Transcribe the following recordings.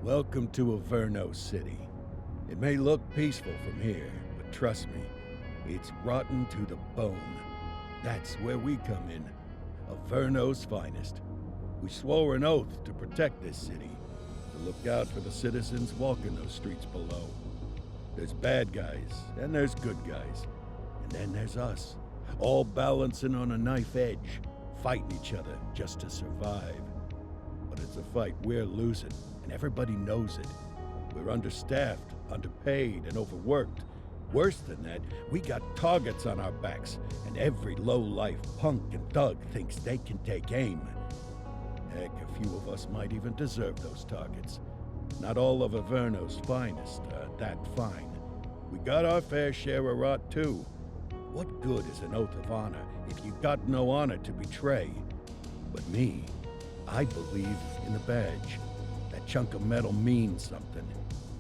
Welcome to Averno City. It may look peaceful from here, but trust me, it's rotten to the bone. That's where we come in. Averno's finest. We swore an oath to protect this city, to look out for the citizens walking those streets below. There's bad guys, and there's good guys. And then there's us, all balancing on a knife edge, fighting each other just to survive. But it's a fight we're losing, and everybody knows it. We're understaffed, underpaid, and overworked. Worse than that, we got targets on our backs, and every low-life punk and thug thinks they can take aim. Heck, a few of us might even deserve those targets. Not all of Averno's finest are that fine. We got our fair share of rot, too. What good is an oath of honor if you got no honor to betray? But me, I believe in the badge. That chunk of metal means something.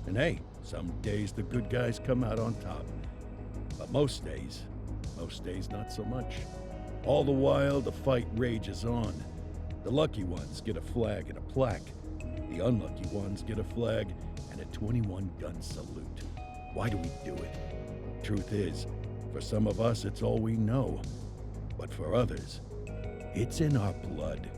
And hey, some days the good guys come out on top. But most days not so much. All the while, the fight rages on. The lucky ones get a flag and a plaque. The unlucky ones get a flag and a 21-gun salute. Why do we do it? Truth is, for some of us, it's all we know. But for others, it's in our blood.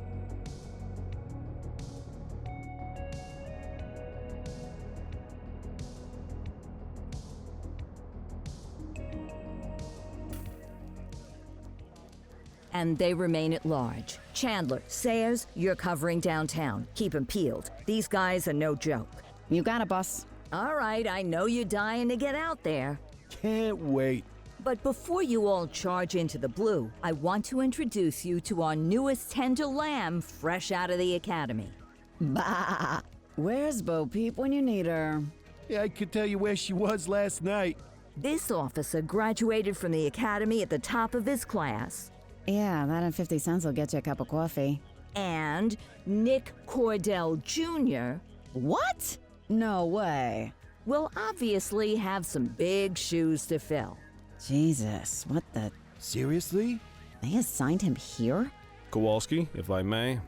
And they remain at large. Chandler, Sayers, you're covering downtown. Keep 'em peeled. These guys are no joke. You got it, boss. All right, I know you're dying to get out there. Can't wait. But before you all charge into the blue, I want to introduce you to our newest tender lamb fresh out of the academy. Bah! Where's Bo Peep when you need her? Yeah, I could tell you where she was last night. This officer graduated from the academy at the top of his class. Yeah, that and 50 cents will get you a cup of coffee. And Nick Cordell Jr. What? No way. will obviously have some big shoes to fill. Jesus, what the... Seriously? They assigned him here? Kowalski, if I may,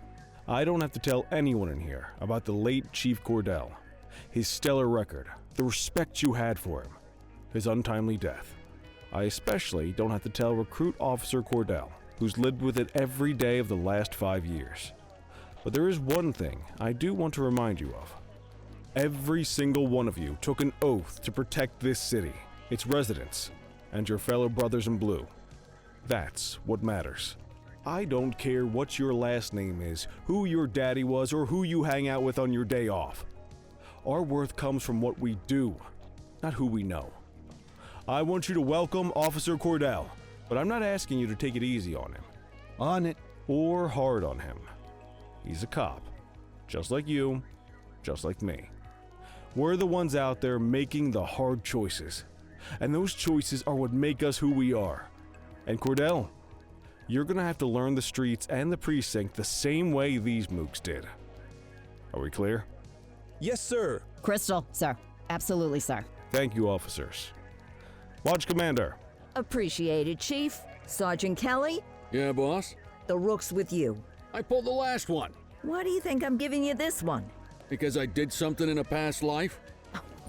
I don't have to tell anyone in here about the late Chief Cordell, his stellar record, the respect you had for him, his untimely death. I especially don't have to tell Recruit Officer Cordell, who's lived with it every day of the last 5 years. But there is one thing I do want to remind you of. Every single one of you took an oath to protect this city, its residents, and your fellow brothers in blue. That's what matters. I don't care what your last name is, who your daddy was, or who you hang out with on your day off. Our worth comes from what we do, not who we know. I want you to welcome Officer Cordell, but I'm not asking you to take it easy on him. On it. Or hard on him. He's a cop, just like you, just like me. We're the ones out there making the hard choices, and those choices are what make us who we are. And Cordell, you're gonna have to learn the streets and the precinct the same way these mooks did. Are we clear? Yes, sir. Crystal, sir. Absolutely, sir. Thank you, officers. Lodge Commander. Appreciated, Chief. Sergeant Kelly, Yeah, boss? the rook's with you. I pulled the last one. Why do you think I'm giving you this one? Because I did something in a past life?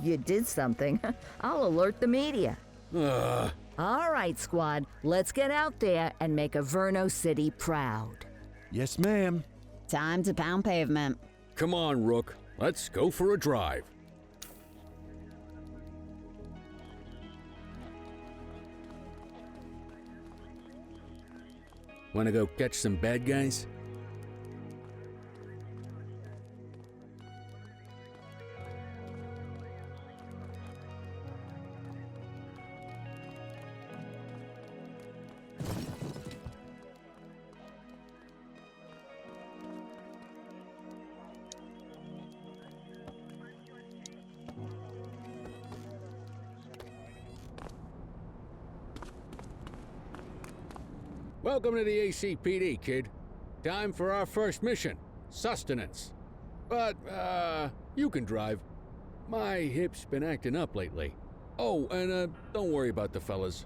You did something. I'll alert the media. Ugh. All right, squad, let's get out there and make Averno City proud. Yes, ma'am. Time to pound pavement. Come on, Rook. Let's go for a drive. Wanna go catch some bad guys? Welcome to the ACPD, kid. Time for our first mission, sustenance. But, you can drive. My hip's been acting up lately. Oh, and, don't worry about the fellas.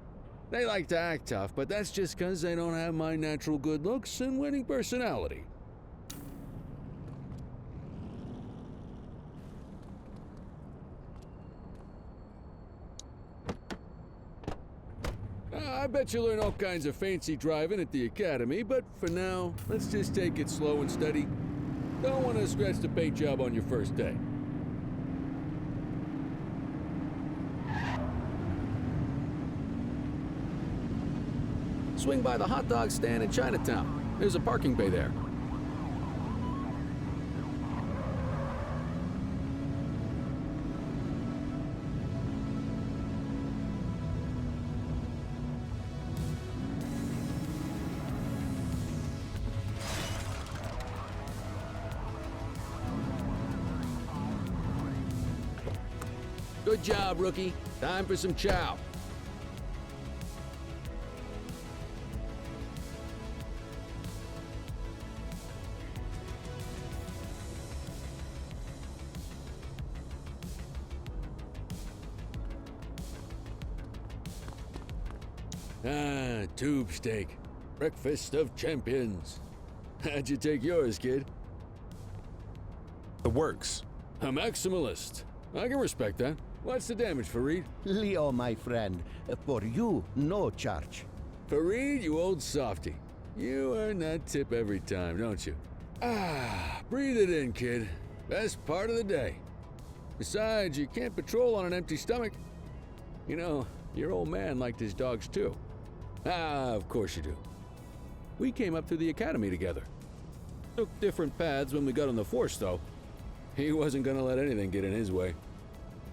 They like to act tough, but that's just 'cause they don't have my natural good looks and winning personality. I bet you'll learn all kinds of fancy driving at the academy, but for now, let's just take it slow and steady. Don't want to scratch the paint job on your first day. Swing by the hot dog stand in Chinatown. There's a parking bay there. Good job, rookie. Time for some chow. Tube steak. Breakfast of champions. How'd you take yours, kid? The works. A maximalist. I can respect that. What's the damage, Fareed? Leo, my friend, for you, no charge. Fareed, you old softy. You earn that tip every time, don't you? Breathe it in, kid. Best part of the day. Besides, you can't patrol on an empty stomach. You know, your old man liked his dogs too. Of course you do. We came up through the academy together. Took different paths when we got on the force, though. He wasn't gonna let anything get in his way.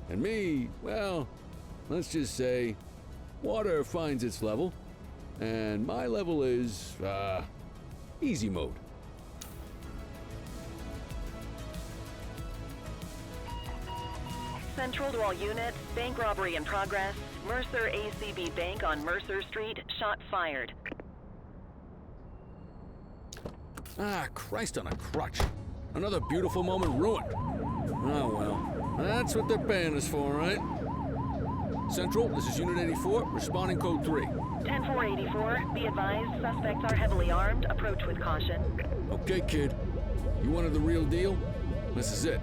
And me, well, let's just say, water finds its level, and my level is, easy mode. Central to all units, bank robbery in progress. Mercer ACB Bank on Mercer Street, shots fired. Christ on a crutch. Another beautiful moment ruined. Oh well, that's what they're paying us for, right? Central, this is Unit 84, responding code 3. 10-484, be advised, suspects are heavily armed, approach with caution. Okay, kid. You wanted the real deal? This is it.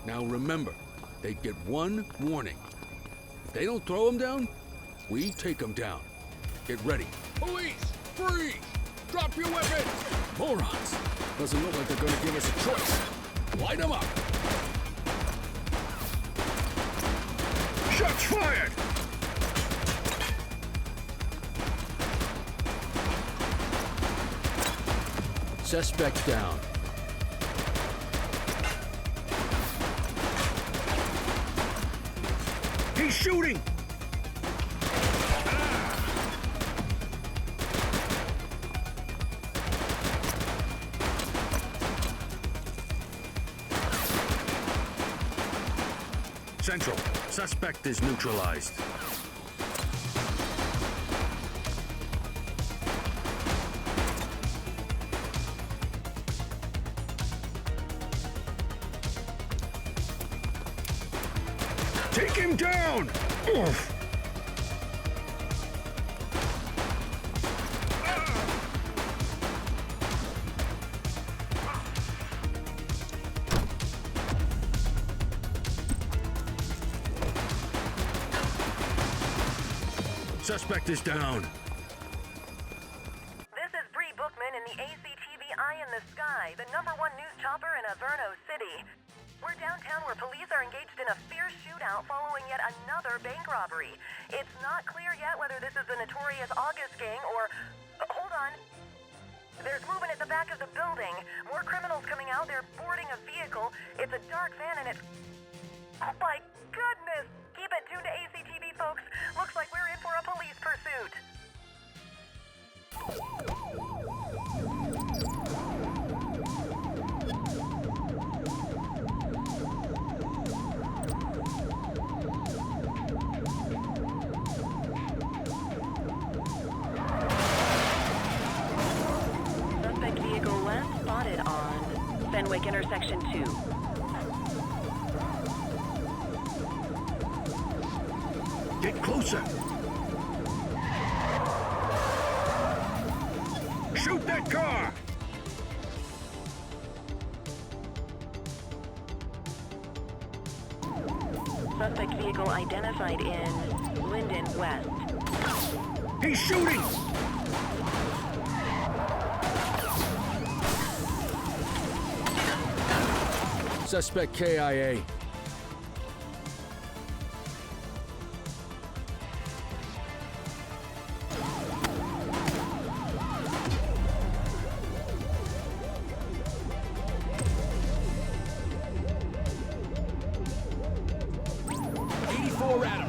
Now remember, they get one warning. If they don't throw them down, we take them down. Get ready. Police! Freeze! Drop your weapons! Morons! Doesn't look like they're gonna give us a choice. Light them up! Shots fired! Suspect down. He's shooting! Central, suspect is neutralized. Take him down! Oof. Suspect is down. This is Bree Bookman in the ACTV Eye in the Sky, the #1 news chopper in Averno City. We're downtown where police are engaged in a fierce shootout following yet another bank robbery. It's not clear yet whether this is the notorious August gang or... hold on. There's movement at the back of the building. More criminals coming out. They're boarding a vehicle. It's a dark van and it's... oh my goodness! Keep it tuned to ACTV, folks. Looks like we're in for a police pursuit. Section 2. Get closer! Shoot that car! Suspect vehicle identified in Linden West. He's shooting! Suspect KIA.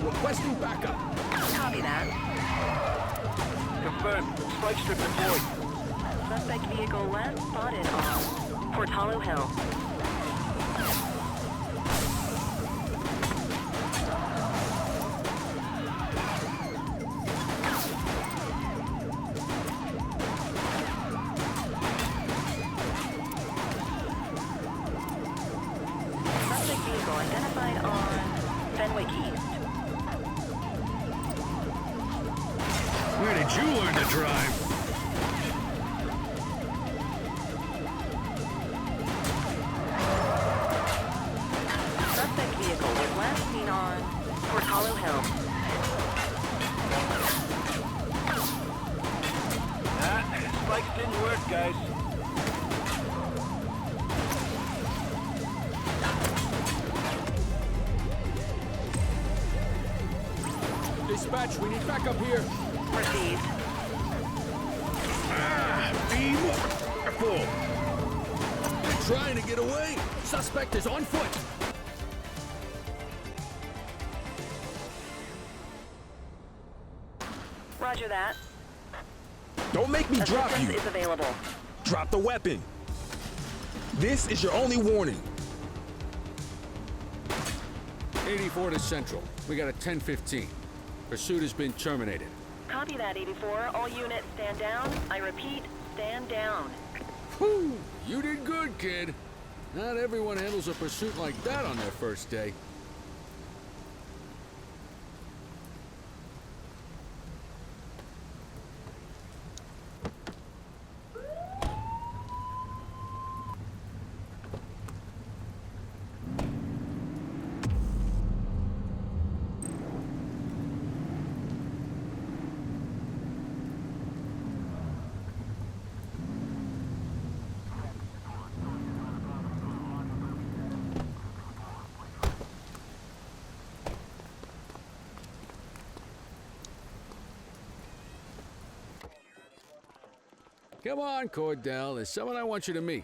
Requesting backup. Copy that. Confirmed. Spike strip deployed. Suspect vehicle last spotted on Port Hollow Hill. Suspect vehicle identified on Fenwick East. Where did you learn to drive? Suspect vehicle was last seen on Port Hollow Hill. Spikes didn't work, guys. Dispatch, we need backup here. Received. Be more careful. They're trying to get away. Suspect is on foot. Roger that. Don't make me drop Assistance you. is available. Drop the weapon. This is your only warning. 84 to Central. We got a 10:15. Pursuit has been terminated. Copy that, 84. All units stand down. I repeat, stand down. Whew! You did good, kid. Not everyone handles a pursuit like that on their first day. Come on, Cordell. There's someone I want you to meet.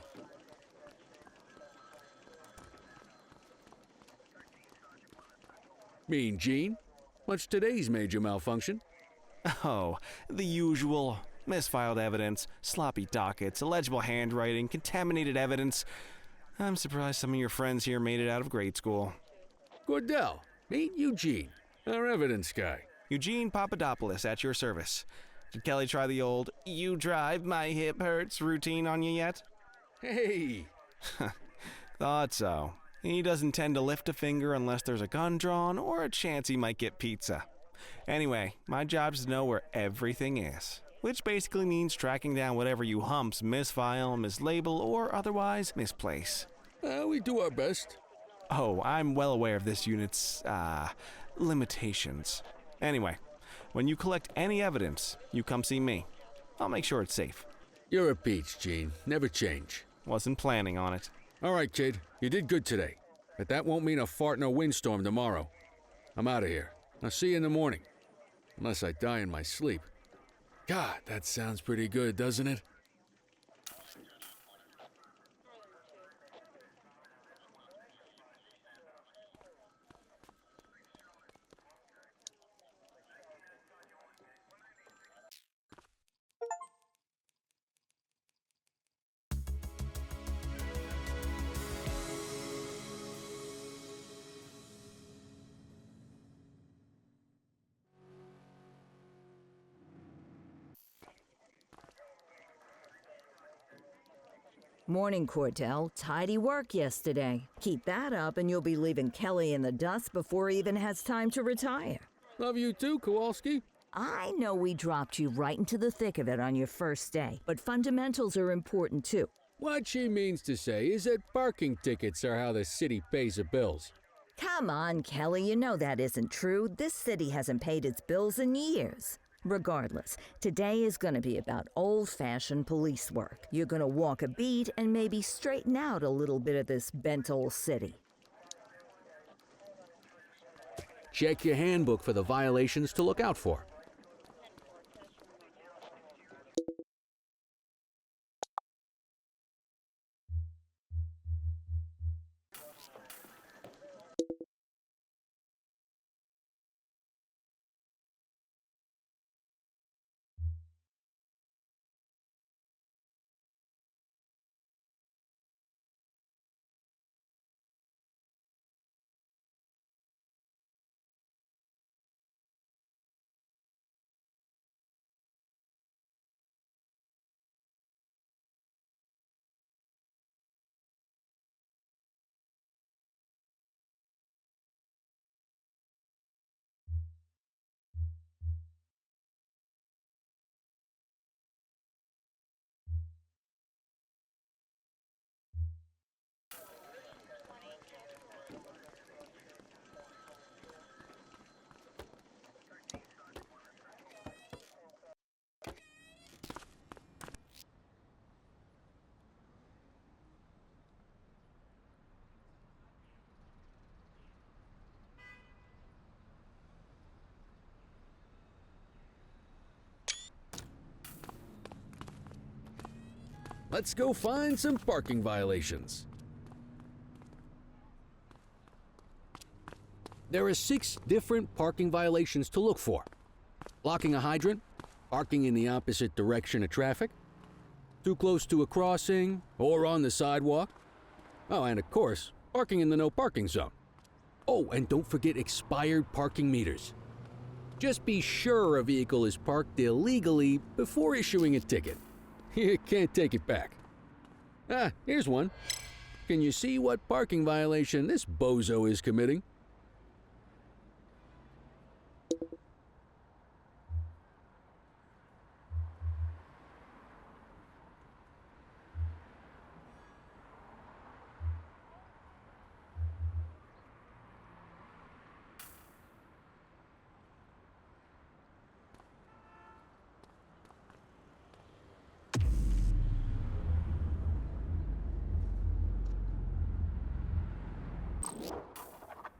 Mean Gene? What's today's major malfunction? Oh, the usual. Misfiled evidence, sloppy dockets, illegible handwriting, contaminated evidence. I'm surprised some of your friends here made it out of grade school. Cordell, meet Eugene, our evidence guy. Eugene Papadopoulos at your service. Did Kelly try the old, "you drive, my hip hurts" routine on you yet? Hey! Thought so. He doesn't tend to lift a finger unless there's a gun drawn or a chance he might get pizza. Anyway, my job's to know where everything is, which basically means tracking down whatever you humps misfile, mislabel, or otherwise misplace. We do our best. Oh, I'm well aware of this unit's, limitations. Anyway, when you collect any evidence, you come see me. I'll make sure it's safe. You're a peach, Gene. Never change. Wasn't planning on it. All right, kid. You did good today. But that won't mean a fart in a windstorm tomorrow. I'm out of here. I'll see you in the morning. Unless I die in my sleep. God, that sounds pretty good, doesn't it? Morning, Cordell. Tidy work yesterday. Keep that up and you'll be leaving Kelly in the dust before he even has time to retire. Love you too, Kowalski. I know we dropped you right into the thick of it on your first day, but fundamentals are important too. What she means to say is that parking tickets are how the city pays the bills. Come on, Kelly, you know that isn't true. This city hasn't paid its bills in years. Regardless, today is going to be about old-fashioned police work. You're going to walk a beat and maybe straighten out a little bit of this bent old city. Check your handbook for the violations to look out for. Let's go find some parking violations. There are 6 different parking violations to look for. Blocking a hydrant, parking in the opposite direction of traffic, too close to a crossing or on the sidewalk. Oh, and of course, parking in the no parking zone. Oh, and don't forget expired parking meters. Just be sure a vehicle is parked illegally before issuing a ticket. You can't take it back. Ah, here's one. Can you see what parking violation this bozo is committing?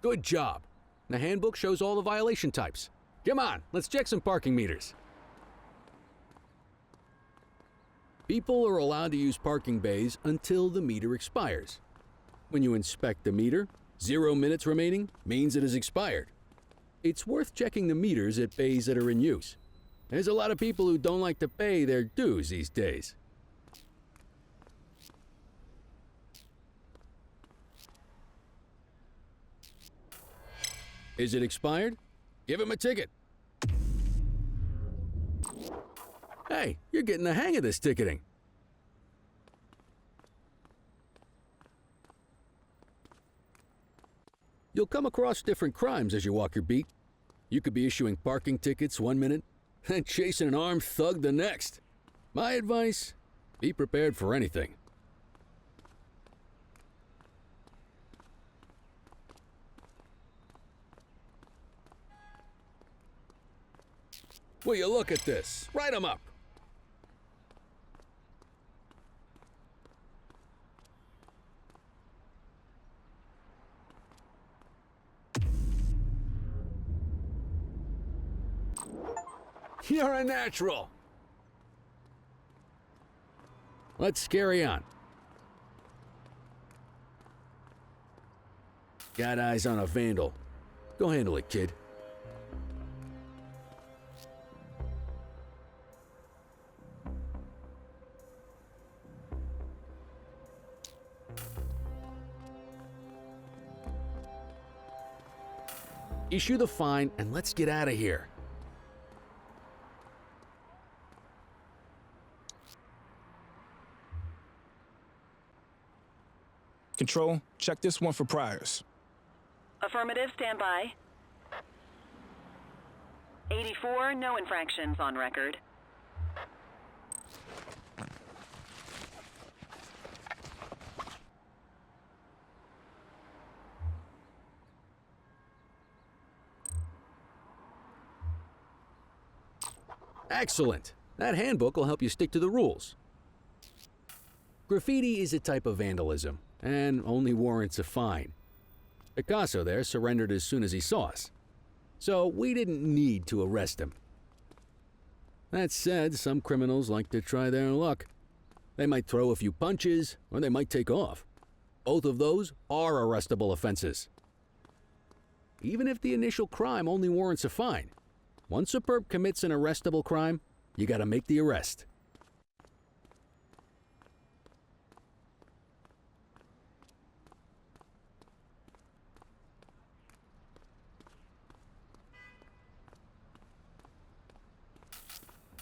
Good job. The handbook shows all the violation types. Come on, let's check some parking meters. People are allowed to use parking bays until the meter expires. When you inspect the meter, 0 minutes remaining means it has expired. It's worth checking the meters at bays that are in use. There's a lot of people who don't like to pay their dues these days. Is it expired? Give him a ticket. Hey, you're getting the hang of this ticketing. You'll come across different crimes as you walk your beat. You could be issuing parking tickets 1 minute and chasing an armed thug the next. My advice, be prepared for anything. Will you look at this? Write them up. You're a natural. Let's carry on. Got eyes on a vandal. Go handle it, kid. Issue the fine and let's get out of here. Control, check this one for priors. Affirmative, stand by. 84, no infractions on record. Excellent. That handbook will help you stick to the rules. Graffiti is a type of vandalism, and only warrants a fine. Picasso there surrendered as soon as he saw us, so we didn't need to arrest him. That said, some criminals like to try their luck. They might throw a few punches, or they might take off. Both of those are arrestable offenses. Even if the initial crime only warrants a fine, once a perp commits an arrestable crime, you gotta make the arrest.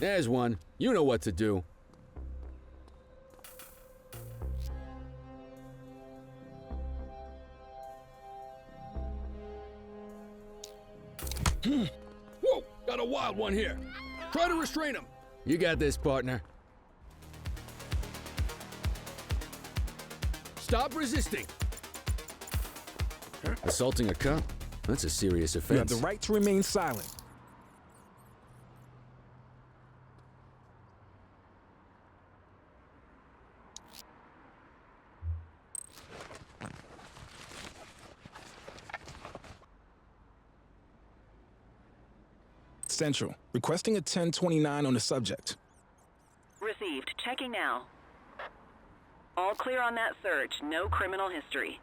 There's one. You know what to do. Whoa! Got a wild one here. Try to restrain him. You got this, partner. Stop resisting. Assaulting a cop? That's a serious offense. You have the right to remain silent. Central, requesting a 1029 on the subject. Received. Checking now. All clear on that search. No criminal history.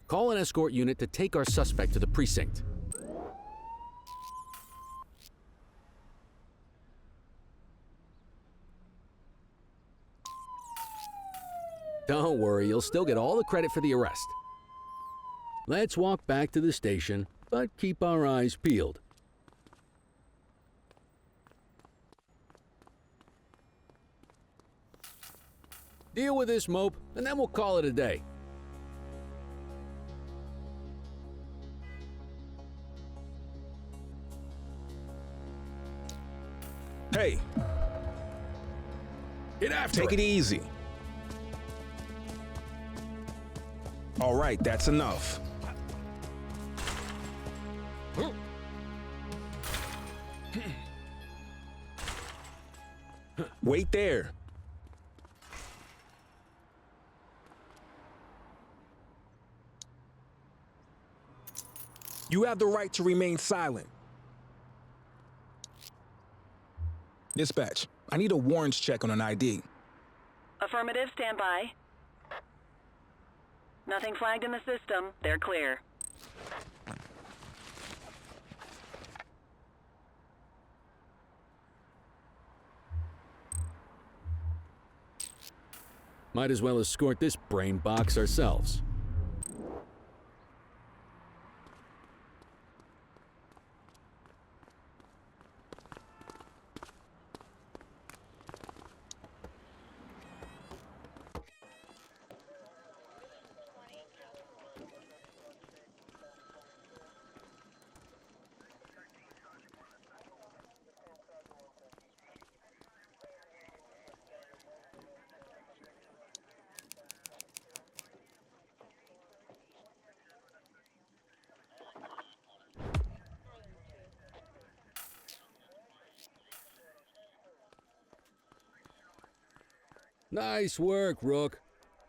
Call an escort unit to take our suspect to the precinct. Don't worry, you'll still get all the credit for the arrest. Let's walk back to the station, but keep our eyes peeled. Deal with this mope, and then we'll call it a day. Hey, Get after take it easy. All right, that's enough. Wait there. You have the right to remain silent. Dispatch, I need a warrants check on an ID. Affirmative, stand by. Nothing flagged in the system. They're clear. Might as well escort this brain box ourselves. Nice work, Rook.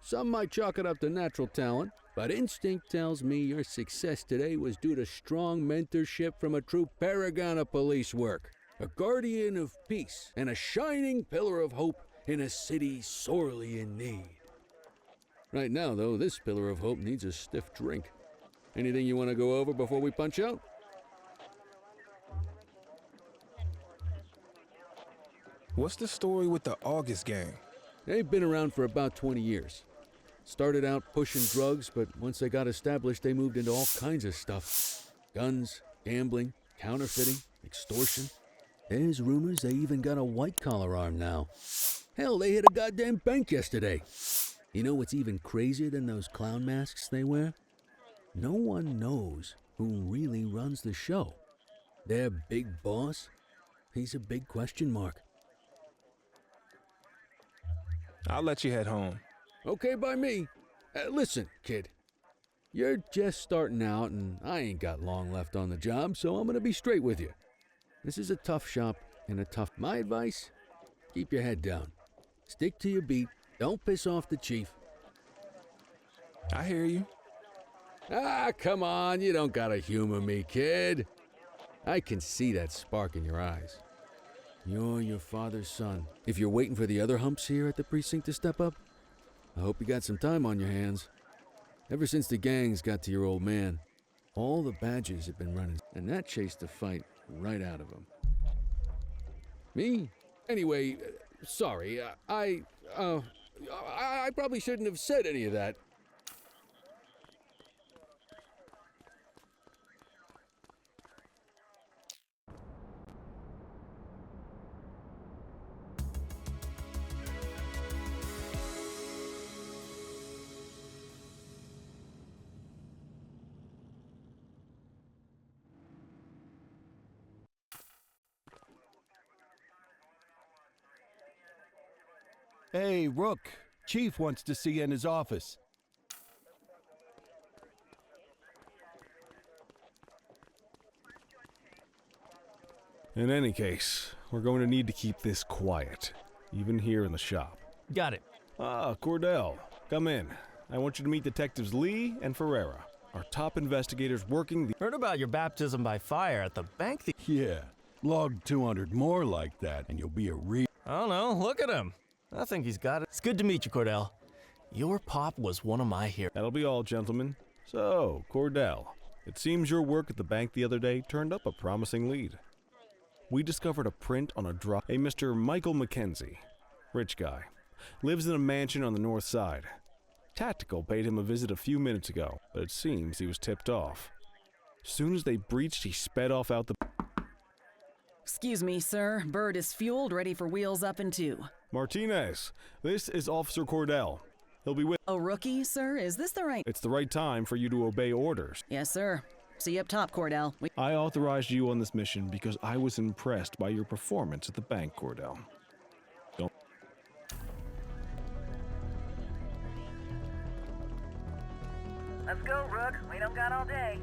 Some might chalk it up to natural talent, But instinct tells me your success today was due to strong mentorship from a true paragon of police work, a guardian of peace, and a shining pillar of hope in a city sorely in need. Right now, though, this pillar of hope needs a stiff drink. Anything you want to go over before we punch out? What's the story with the August gang? They've been around for about 20 years. Started out pushing drugs, but once they got established, they moved into all kinds of stuff. Guns, gambling, counterfeiting, extortion. There's rumors they even got a white-collar arm now. Hell, they hit a goddamn bank yesterday. You know what's even crazier than those clown masks they wear? No one knows who really runs the show. Their big boss? He's a big question mark. I'll let you head home. Okay by me. Listen, kid. You're just starting out, and I ain't got long left on the job, so I'm gonna be straight with you. This is a tough shop and a tough... My advice? Keep your head down. Stick to your beat. Don't piss off the chief. I hear you. Ah, come on. You don't gotta humor me, kid. I can see that spark in your eyes. You're your father's son. If you're waiting for the other humps here at the precinct to step up, I hope you got some time on your hands. Ever since the gangs got to your old man, all the badges have been running, and that chased the fight right out of him. Me? Anyway, sorry, I probably shouldn't have said any of that. Hey, Rook. Chief wants to see you in his office. In any case, we're going to need to keep this quiet, even here in the shop. Got it. Ah, Cordell, come in. I want you to meet Detectives Lee and Ferreira, our top investigators working the... Heard about your baptism by fire at the bank. Yeah, log 200 more like that, and you'll be a real... I don't know, look at him. I think he's got it. It's good to meet you, Cordell. Your pop was one of my heroes. That'll be all, gentlemen. So, Cordell, it seems your work at the bank the other day turned up a promising lead. We discovered a print on a drop. A Mr. Michael Mackenzie, rich guy, lives in a mansion on the north side. Tactical paid him a visit a few minutes ago, but it seems he was tipped off. Soon as they breached, he sped off out the... Excuse me, sir. Bird is fueled, ready for wheels up in 2. Martinez, this is Officer Cordell. He'll be with... A rookie, sir? Is this the right... It's the right time for you to obey orders. Yes, sir. See you up top, Cordell. I authorized you on this mission because I was impressed by your performance at the bank, Cordell. Don't... Let's go, Rook. We don't got all day.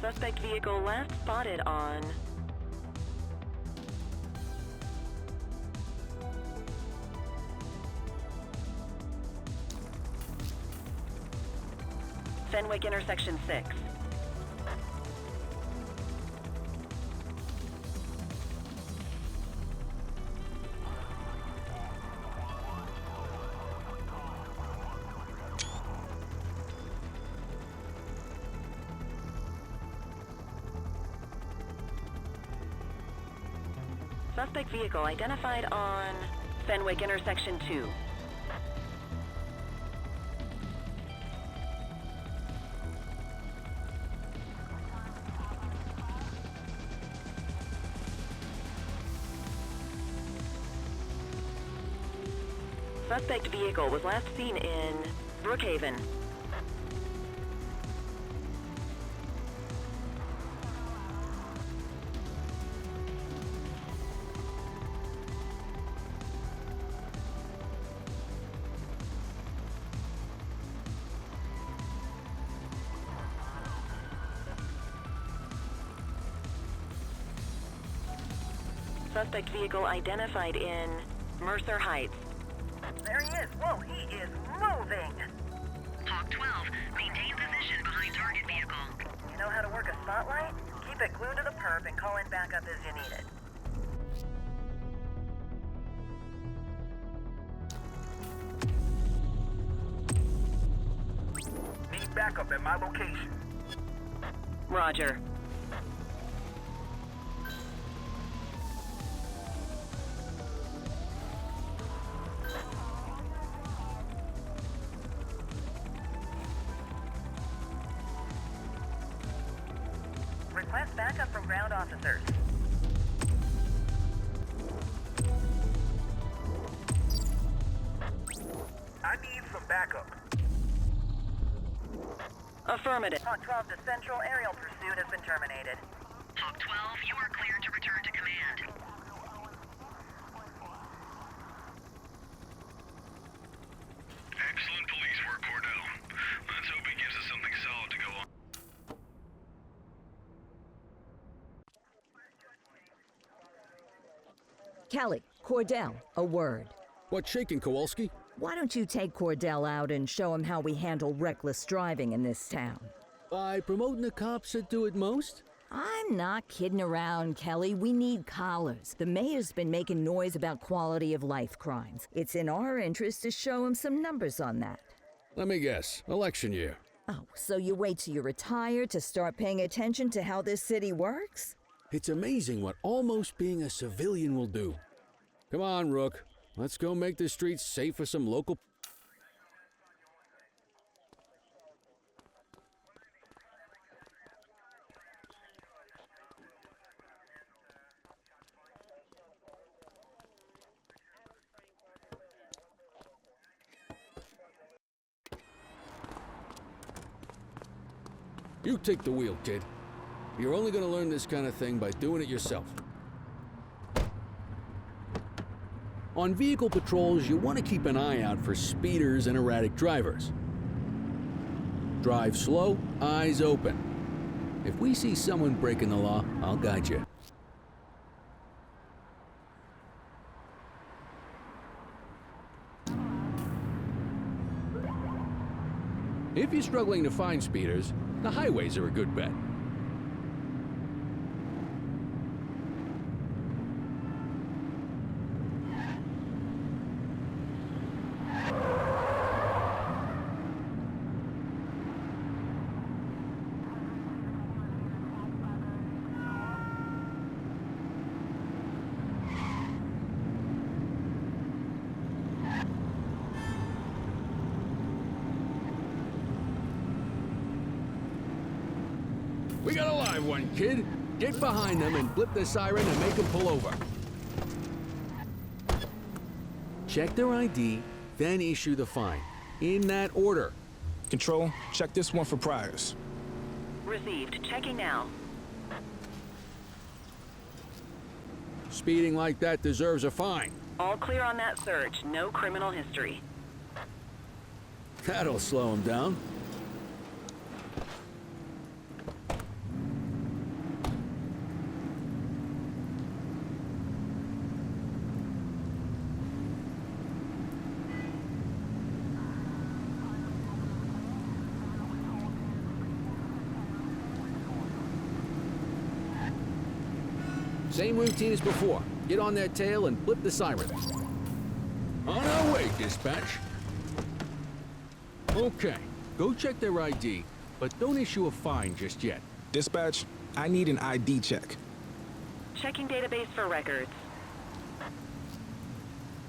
Suspect vehicle last spotted on... Fenwick intersection 6. Suspect vehicle identified on Fenwick intersection 2. Suspect vehicle was last seen in Brookhaven. Suspect vehicle identified in Mercer Heights. There he is. Whoa, he is moving. Hawk 12, maintain position behind target vehicle. You know how to work a spotlight? Keep it glued to the perp and call in backup as you need it. Need backup at my location. Roger. Request backup from ground officers. I need some backup. Affirmative. Hawk 12 to Central. Aerial pursuit has been terminated. Hawk 12, you are cleared to return to command. Excellent police work, Cordell. Let's hope he gives us something solid to go on. Kelly, Cordell, a word. What's shaking, Kowalski? Why don't you take Cordell out and show him how we handle reckless driving in this town? By promoting the cops that do it most? I'm not kidding around, Kelly. We need collars. The mayor's been making noise about quality of life crimes. It's in our interest to show him some numbers on that. Let me guess. Election year. Oh, so you wait till you're retired to start paying attention to how this city works? It's amazing what almost being a civilian will do. Come on, Rook. Let's go make the streets safe for some local... You take the wheel, kid. You're only gonna learn this kind of thing by doing it yourself. On vehicle patrols, you want to keep an eye out for speeders and erratic drivers. Drive slow, eyes open. If we see someone breaking the law, I'll guide you. If you're struggling to find speeders, the highways are a good bet. We got a live one, kid. Get behind them and flip the siren and make them pull over. Check their ID, then issue the fine. In that order. Control, check this one for priors. Received. Checking now. Speeding like that deserves a fine. All clear on that search. No criminal history. That'll slow them down. Same routine as before. Get on their tail and flip the siren. On our way, dispatch. Okay, go check their ID, but don't issue a fine just yet. Dispatch, I need an ID check. Checking database for records.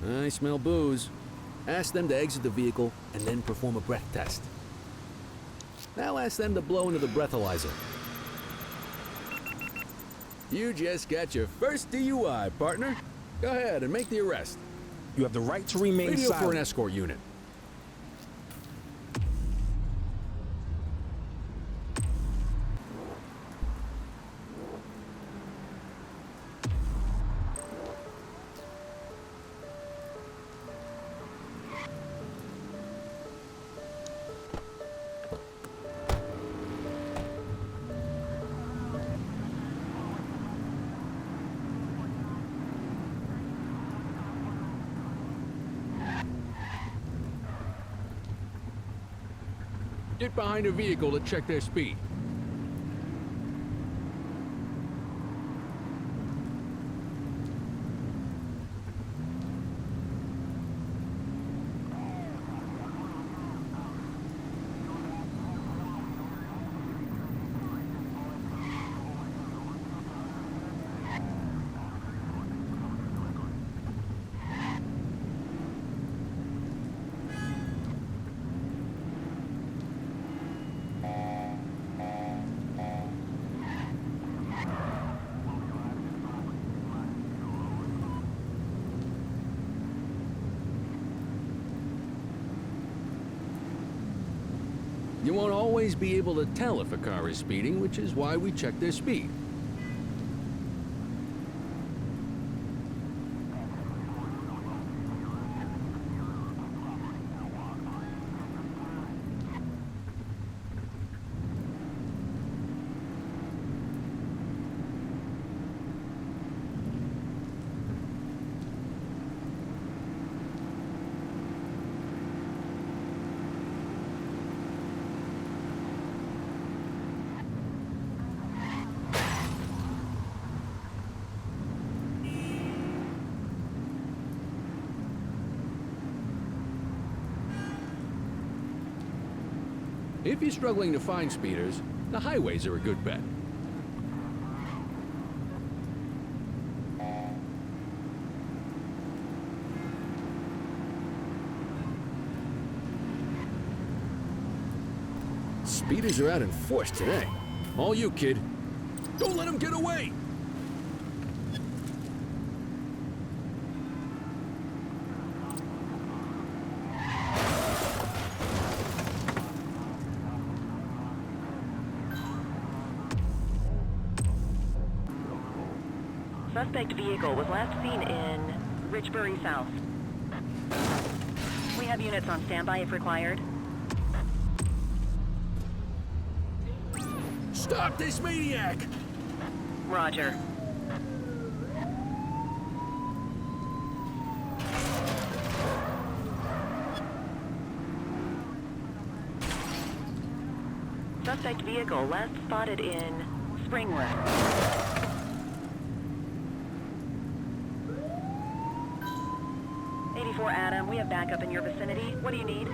I smell booze. Ask them to exit the vehicle and then perform a breath test. Now ask them to blow into the breathalyzer. You just got your first DUI, partner. Go ahead and make the arrest. You have the right to remain Radio silent. for an escort unit. Get behind a vehicle to check their speed. You won't always be able to tell if a car is speeding, which is why we check their speed. If you're struggling to find speeders, the highways are a good bet. Speeders are out in force today. All you, kid. Don't let them get away! Suspect vehicle was last seen in Richbury South. We have units on standby if required. Stop this maniac! Roger. Suspect vehicle last spotted in Springwood. Adam, we have backup in your vicinity. What do you need?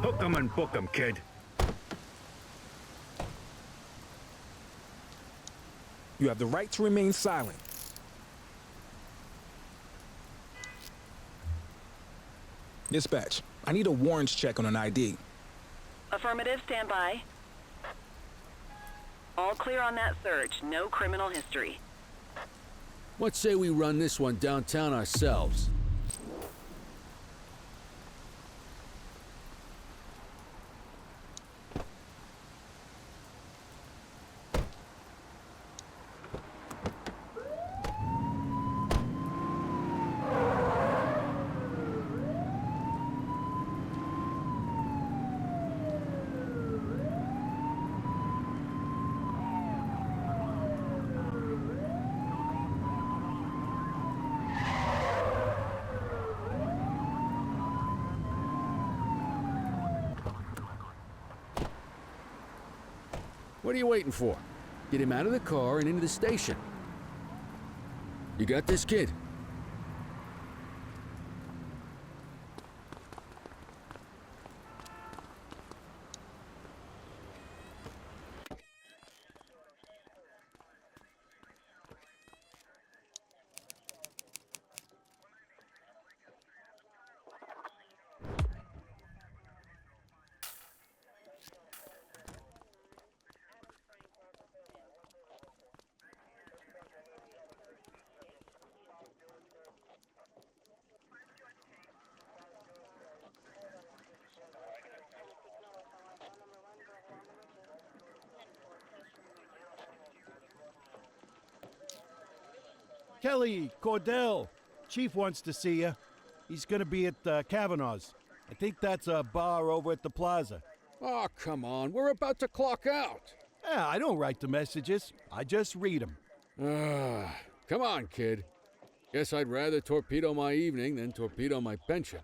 Hook 'em and book 'em, kid. You have the right to remain silent. Dispatch, I need a warrants check on an ID. Affirmative, stand by. All clear on that search. No criminal history. What say we run this one downtown ourselves? What are you waiting for? Get him out of the car and into the station. You got this, kid? Kelly, Cordell, Chief wants to see you. He's gonna be at Kavanaugh's. I think that's a bar over at the plaza. Oh, come on. We're about to clock out. Yeah, I don't write the messages. I just read them. Come on, kid. Guess I'd rather torpedo my evening than torpedo my pension.